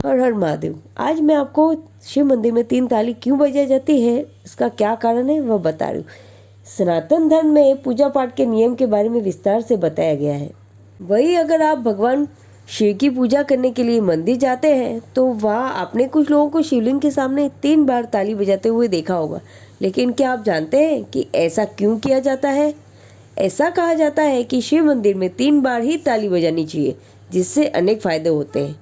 हर हर महादेव। आज मैं आपको शिव मंदिर में 3 ताली क्यों बजाई जाती है, इसका क्या कारण है वह बता रही हूँ। सनातन धर्म में पूजा पाठ के नियम के बारे में विस्तार से बताया गया है। वही अगर आप भगवान शिव की पूजा करने के लिए मंदिर जाते हैं तो वहाँ आपने कुछ लोगों को शिवलिंग के सामने 3 बार ताली बजाते हुए देखा होगा। लेकिन क्या आप जानते हैं कि ऐसा क्यों किया जाता है? ऐसा कहा जाता है कि शिव मंदिर में 3 बार ही ताली बजानी चाहिए, जिससे अनेक फायदे होते हैं।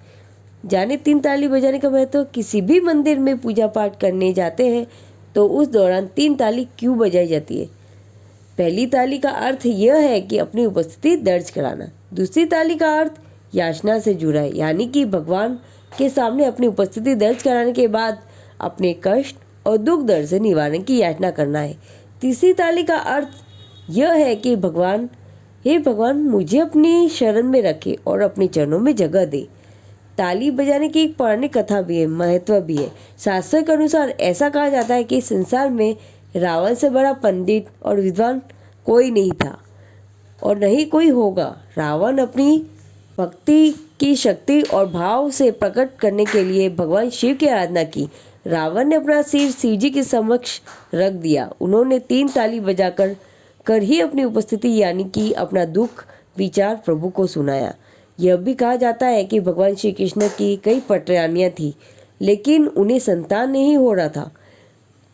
जाने 3 ताली बजाने का महत्व। किसी भी मंदिर में पूजा पाठ करने जाते हैं तो उस दौरान 3 ताली क्यों बजाई जाती है? पहली ताली का अर्थ यह है कि अपनी उपस्थिति दर्ज कराना। दूसरी ताली का अर्थ याचना से जुड़ा है, यानी कि भगवान के सामने अपनी उपस्थिति दर्ज कराने के बाद अपने कष्ट और दुख दर्द से निवारण की याचना करना है। तीसरी ताली का अर्थ यह है कि भगवान, हे भगवान, मुझे अपनी शरण में रखे और अपने चरणों में जगह दे। ताली बजाने की एक पौराणिक कथा भी है, महत्व भी है। शास्त्र के अनुसार ऐसा कहा जाता है कि संसार में रावण से बड़ा पंडित और विद्वान कोई नहीं था और नहीं कोई होगा। रावण अपनी भक्ति की शक्ति और भाव से प्रकट करने के लिए भगवान शिव की आराधना की। रावण ने अपना सिर शिवजी के समक्ष रख दिया। उन्होंने 3 ताली बजाकर ही अपनी उपस्थिति यानी कि अपना दुख विचार प्रभु को सुनाया। यह भी कहा जाता है कि भगवान श्री कृष्ण की कई पटरानियाँ थी, लेकिन उन्हें संतान नहीं हो रहा था,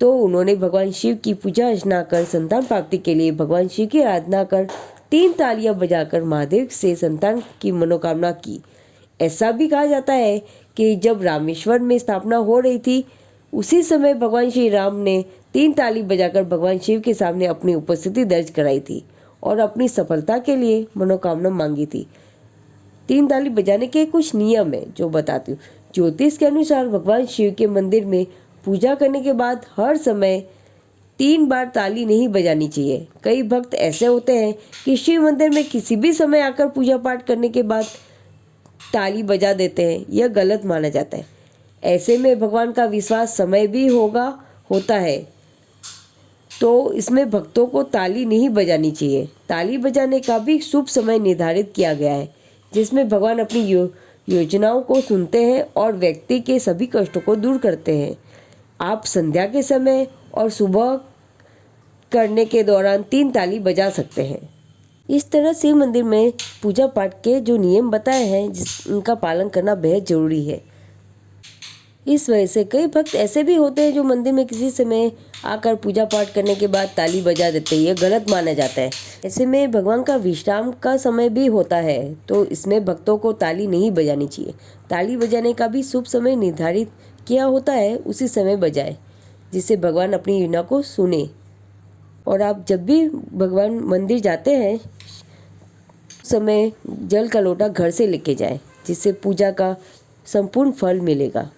तो उन्होंने भगवान शिव की पूजा अर्चना कर संतान प्राप्ति के लिए भगवान शिव की आराधना कर 3 तालियां बजाकर महादेव से संतान की मनोकामना की। ऐसा भी कहा जाता है कि जब रामेश्वर में स्थापना हो रही थी, उसी समय भगवान श्री राम ने 3 ताली बजाकर भगवान शिव के सामने अपनी उपस्थिति दर्ज कराई थी और अपनी सफलता के लिए मनोकामना मांगी थी। 3 ताली बजाने के कुछ नियम है जो बताती हूँ। ज्योतिष के अनुसार भगवान शिव के मंदिर में पूजा करने के बाद हर समय 3 बार ताली नहीं बजानी चाहिए। कई भक्त ऐसे होते हैं कि शिव मंदिर में किसी भी समय आकर पूजा पाठ करने के बाद ताली बजा देते हैं। यह गलत माना जाता है। ऐसे में भगवान का विश्वास समय भी होता है, तो इसमें भक्तों को ताली नहीं बजानी चाहिए। ताली बजाने का भी शुभ समय निर्धारित किया गया है, जिसमें भगवान अपनी योजनाओं को सुनते हैं और व्यक्ति के सभी कष्टों को दूर करते हैं। आप संध्या के समय और सुबह करने के दौरान 3 ताली बजा सकते हैं। इस तरह शिव मंदिर में पूजा पाठ के जो नियम बताए हैं, उनका पालन करना बेहद जरूरी है। इस वजह से कई भक्त ऐसे भी होते हैं जो मंदिर में किसी समय आकर पूजा पाठ करने के बाद ताली बजा देते हैं। यह गलत माना जाता है। ऐसे में भगवान का विश्राम का समय भी होता है, तो इसमें भक्तों को ताली नहीं बजानी चाहिए। ताली बजाने का भी शुभ समय निर्धारित किया होता है, उसी समय बजाए, जिससे भगवान अपनी योजना को सुने। और आप जब भी भगवान मंदिर जाते हैं, समय जल का लोटा घर से लेके जाएं, जिससे पूजा का संपूर्ण फल मिलेगा।